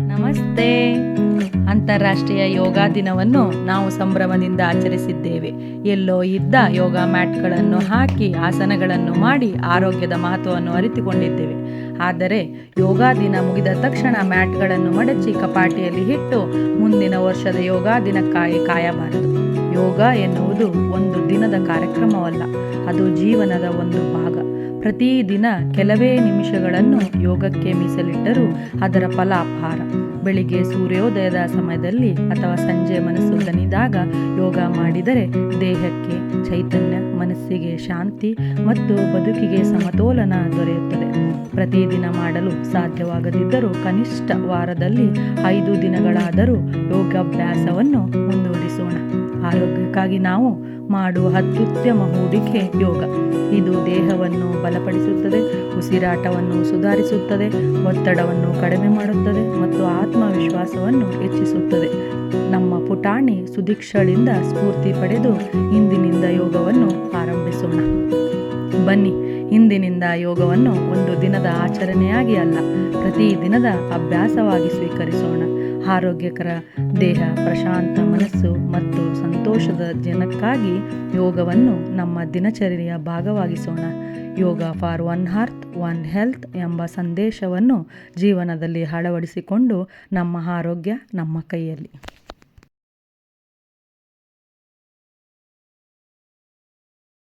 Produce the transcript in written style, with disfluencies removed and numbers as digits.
ನಮಸ್ತೆ. ಅಂತಾರಾಷ್ಟ್ರೀಯ ಯೋಗ ದಿನವನ್ನು ನಾವು ಸಂಭ್ರಮದಿಂದ ಆಚರಿಸಿದ್ದೇವೆ. ಎಲ್ಲೋ ಇದ್ದ ಯೋಗ ಮ್ಯಾಟ್ಗಳನ್ನು ಹಾಕಿ ಆಸನಗಳನ್ನು ಮಾಡಿ ಆರೋಗ್ಯದ ಮಹತ್ವವನ್ನು ಅರಿತುಕೊಂಡಿದ್ದೇವೆ. ಆದರೆ ಯೋಗ ದಿನ ಮುಗಿದ ತಕ್ಷಣ ಮ್ಯಾಟ್ಗಳನ್ನು ಮಡಚಿ ಕಪಾಟಿಯಲ್ಲಿ ಇಟ್ಟು ಮುಂದಿನ ವರ್ಷದ ಯೋಗ ದಿನಕ್ಕಾಗಿ ಕಾಯಬಾರದು. ಯೋಗ ಎನ್ನುವುದು ಒಂದು ದಿನದ ಕಾರ್ಯಕ್ರಮವಲ್ಲ, ಅದು ಜೀವನದ ಒಂದು ಭಾಗ. ಪ್ರತಿದಿನ ಕೆಲವೇ ನಿಮಿಷಗಳನ್ನು ಯೋಗಕ್ಕೆ ಮೀಸಲಿಟ್ಟರೂ ಅದರ ಫಲ ಅಪಾರ. ಬೆಳಿಗ್ಗೆ ಸೂರ್ಯೋದಯದ ಸಮಯದಲ್ಲಿ ಅಥವಾ ಸಂಜೆ ಮನಸ್ಸು ದಣಿದಾಗ ಯೋಗ ಮಾಡಿದರೆ ದೇಹಕ್ಕೆ ಚೈತನ್ಯ, ಮನಸ್ಸಿಗೆ ಶಾಂತಿ ಮತ್ತು ಬದುಕಿಗೆ ಸಮತೋಲನ ದೊರೆಯುತ್ತದೆ. ಪ್ರತಿದಿನ ಮಾಡಲು ಸಾಧ್ಯವಾಗದಿದ್ದರೂ ಕನಿಷ್ಠ ವಾರದಲ್ಲಿ 5 ದಿನಗಳಾದರೂ ಯೋಗಾಭ್ಯಾಸವನ್ನು ಮುಂದುವರಿಸೋಣ. ಆರೋಗ್ಯಕ್ಕಾಗಿ ನಾವು ಮಾಡುವ ಅತ್ಯುತ್ತಮ ಹೂಡಿಕೆ ಯೋಗ. ಇದು ದೇಹವನ್ನು ಬಲಪಡಿಸುತ್ತದೆ, ಉಸಿರಾಟವನ್ನು ಸುಧಾರಿಸುತ್ತದೆ, ಒತ್ತಡವನ್ನು ಕಡಿಮೆ ಮಾಡುತ್ತದೆ ಮತ್ತು ಆತ್ಮವಿಶ್ವಾಸವನ್ನು ಹೆಚ್ಚಿಸುತ್ತದೆ. ನಮ್ಮ ಪುಟಾಣಿ ಸುದೀಕ್ಷಳಿಂದ ಸ್ಫೂರ್ತಿ ಪಡೆದು ಇಂದಿನಿಂದ ಯೋಗವನ್ನು ಆರಂಭಿಸೋಣ. ಬನ್ನಿ, ಇಂದಿನಿಂದ ಯೋಗವನ್ನು ಒಂದು ದಿನದ ಆಚರಣೆಯಾಗಿ ಅಲ್ಲ, ಪ್ರತಿ ದಿನದ ಅಭ್ಯಾಸವಾಗಿ ಸ್ವೀಕರಿಸೋಣ. ಆರೋಗ್ಯಕರ ದೇಹ, ಪ್ರಶಾಂತ ಮನಸ್ಸು ಮತ್ತು ಸಂತೋಷದ ಜನಕ್ಕಾಗಿ ಯೋಗವನ್ನು ನಮ್ಮ ದಿನಚರಿಯ ಭಾಗವಾಗಿಸೋಣ. Yoga for one earth one health ಎಂಬ ಸಂದೇಶವನ್ನು ಜೀವನದಲ್ಲಿ ಅಳವಡಿಸಿಕೊಂಡು ನಮ್ಮ ಆರೋಗ್ಯ ನಮ್ಮ ಕೈಯಲ್ಲಿ.